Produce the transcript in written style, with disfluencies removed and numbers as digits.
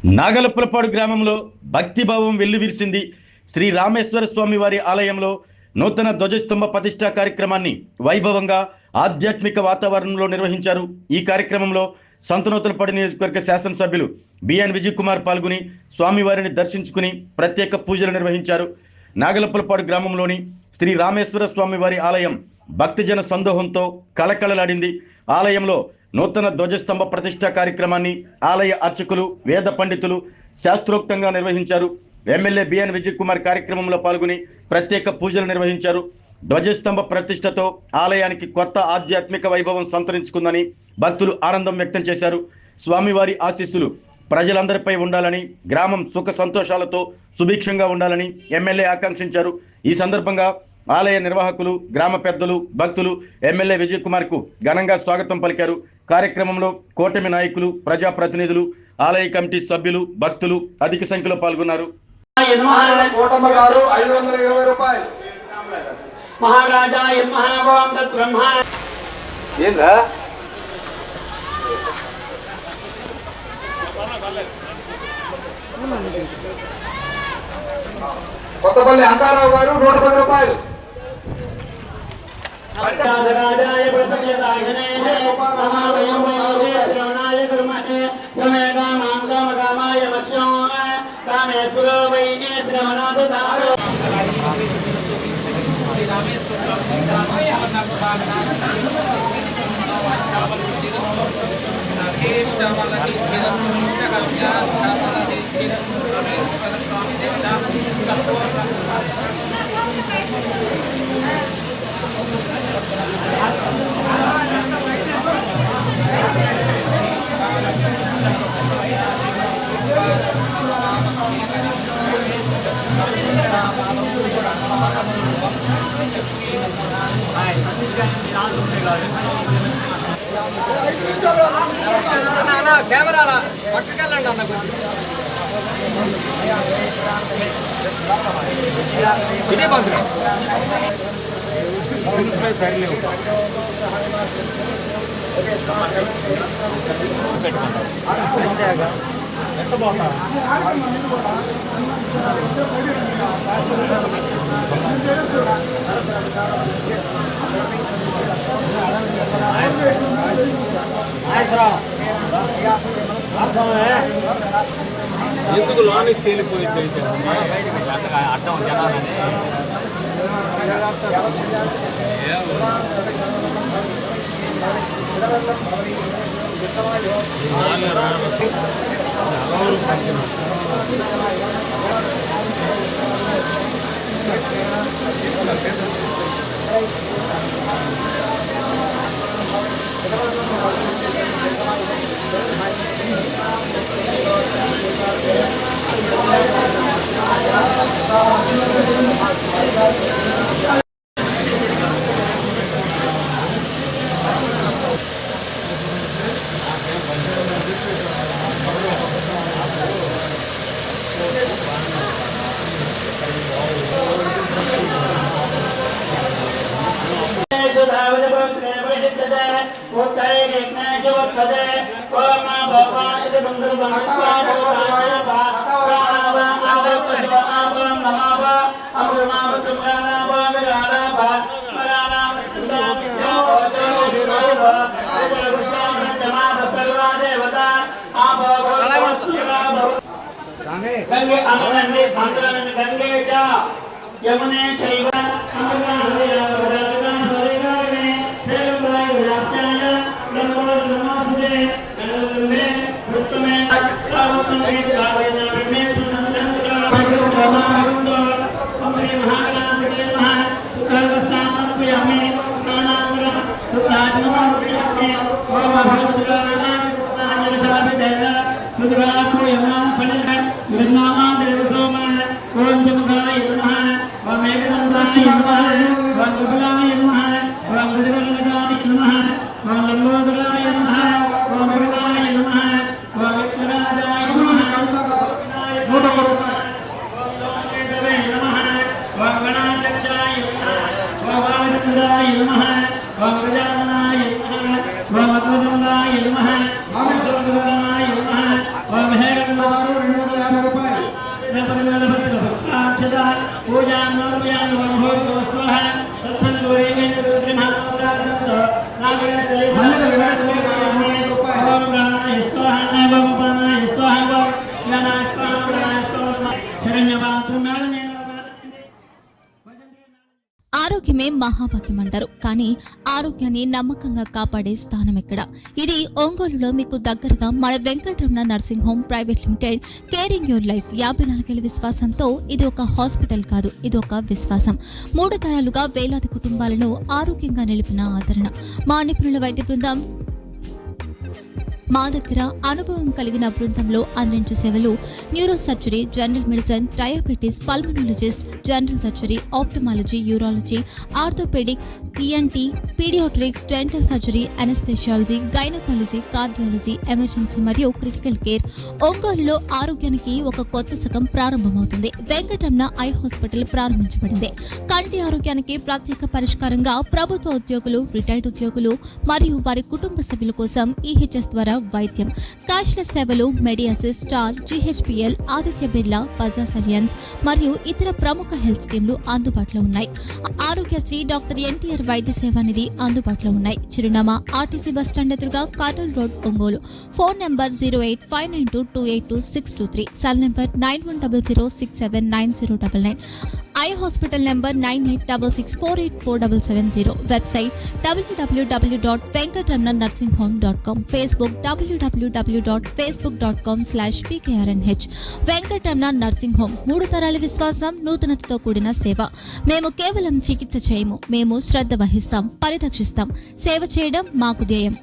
నాగలపులపాడు గ్రామంలో భక్తిభావం వెల్లువిరిసింది. శ్రీ రామేశ్వర స్వామి వారి ఆలయంలో నూతన ధ్వజస్తంభ ప్రతిష్ఠా కార్యక్రమాన్ని వైభవంగా ఆధ్యాత్మిక వాతావరణంలో నిర్వహించారు. ఈ కార్యక్రమంలో సంతనూతలపాడు నియోజకవర్గ శాసనసభ్యులు బిఎన్ విజయ్ కుమార్ పాల్గొని స్వామివారిని దర్శించుకుని ప్రత్యేక పూజలు నిర్వహించారు. నాగలపులపాడు గ్రామంలోని శ్రీ రామేశ్వర స్వామి వారి ఆలయం భక్తజన సందోహంతో కళకళలాడింది. ఆలయంలో నూతన ధ్వజస్తంభ ప్రతిష్ఠా కార్యక్రమాన్ని ఆలయ అర్చకులు, వేద పండితులు శాస్త్రోక్తంగా నిర్వహించారు. ఎమ్మెల్యే బిఎన్ విజయ్ కుమార్ కార్యక్రమంలో పాల్గొని ప్రత్యేక పూజలు నిర్వహించారు. ధ్వజస్తంభ ప్రతిష్టతో ఆలయానికి కొత్త ఆధ్యాత్మిక వైభవం సంతరించుకుందని భక్తులు ఆనందం వ్యక్తం చేశారు. స్వామివారి ఆశీస్సులు ప్రజలందరిపై ఉండాలని, గ్రామం సుఖ సంతోషాలతో సుభిక్షంగా ఉండాలని ఎమ్మెల్యే ఆకాంక్షించారు. ఈ సందర్భంగా ఆలయ నిర్వాహకులు, గ్రామ పెద్దలు, భక్తులు ఎమ్మెల్యే విజయ్ కుమార్ కు ఘనంగా స్వాగతం పలికారు. కార్యక్రమంలో కూటమి నాయకులు, ప్రజాప్రతినిధులు, ఆలయ కమిటీ సభ్యులు, భక్తులు అధిక సంఖ్యలో పాల్గొన్నారు. మహారాజా కొత్తపల్లి అంకారావు గారు 110 రూపాయలు. కెమెరా పక్కకెళ్ళండి అన్న ఇదే బంధు సరిలేవు ఎందుకు లోనికి తేలిపోయింది అర్థం జనాలని यमुने వారు 250 రూపాయలు. మల్లెల వినాయకుడు గారు 105 రూపాయలు. ఆరోగ్యమే మహాభాగ్యం అంటారు. కానీ ఆరోగ్యాన్ని నమ్మకంగా కాపాడే స్థానం ఎక్కడ? ఇది ఒంగోలులో మీకు దగ్గరగా మన Venkataramana nursing home private limited. Caring your life 54 ఏళ్ల విశ్వాసంతో ఇది ఒక హాస్పిటల్ కాదు, ఇది ఒక విశ్వాసం. 3 తరాలుగా వేలాది కుటుంబాలను ఆరోగ్యంగా నిలిపిన ఆదరణ. మా నిపుణుల వైద్య బృందం మా దగ్గర అనుభవం కలిగిన బృందంలో అందించే సేవలు neuro surgery, general medicine, diabetes, pulmonologist, general surgery, ophthalmology, urology, orthopaedic, ENT, paediatrics, dental surgery, anaesthesiology, gynaecology, cardiology, emergency మరియు క్రిటికల్ కేర్. ఒంగోలులో ఆరోగ్యానికి ఒక కొత్త శకం ప్రారంభమవుతుంది. వెంకటరమణ ఐ హాస్పిటల్ ప్రారంభించబడింది. కంటి ఆరోగ్యానికి ప్రత్యేక పరిష్కారంగా ప్రభుత్వ ఉద్యోగులు, రిటైర్డ్ ఉద్యోగులు మరియు వారి కుటుంబ సభ్యుల కోసం ఈహెచ్ఎస్ ద్వారా వైద్యం, క్యాష్లెస్ సేవలు, మెడియాసిస్, స్టార్, జీహెచ్పీఎల్, ఆదిత్య బిర్లా, బజాజ్ అలియన్స్ మరియు ఇతర ప్రముఖ హెల్త్ స్కీమ్లు అందుబాటులో ఉన్నాయి. ఆరోగ్యశ్రీ, డాక్టర్ ఎన్టీఆర్ వైద్య సేవా నిధి అందుబాటులో ఉన్నాయి. చిరునామా ఆర్టీసీ బస్టాండ్ ఎదురుగా, Kurnool road, Ongole. Phone number 08592282623, cell number 9100679099, eye hospital number 9866484770, website www.venkatramanarsinghome.com, Facebook www.facebook.com/pkrnh. Venkataramana nursing home 3 తరాల విశ్వాసం, నూతనతతో కూడిన సేవ. మేము కేవలం చికిత్స చేయము, మేము శ్రద్ధ వహిస్తాం, పరిరక్షిస్తాం. సేవ చేయడం మాకు ధ్యేయం.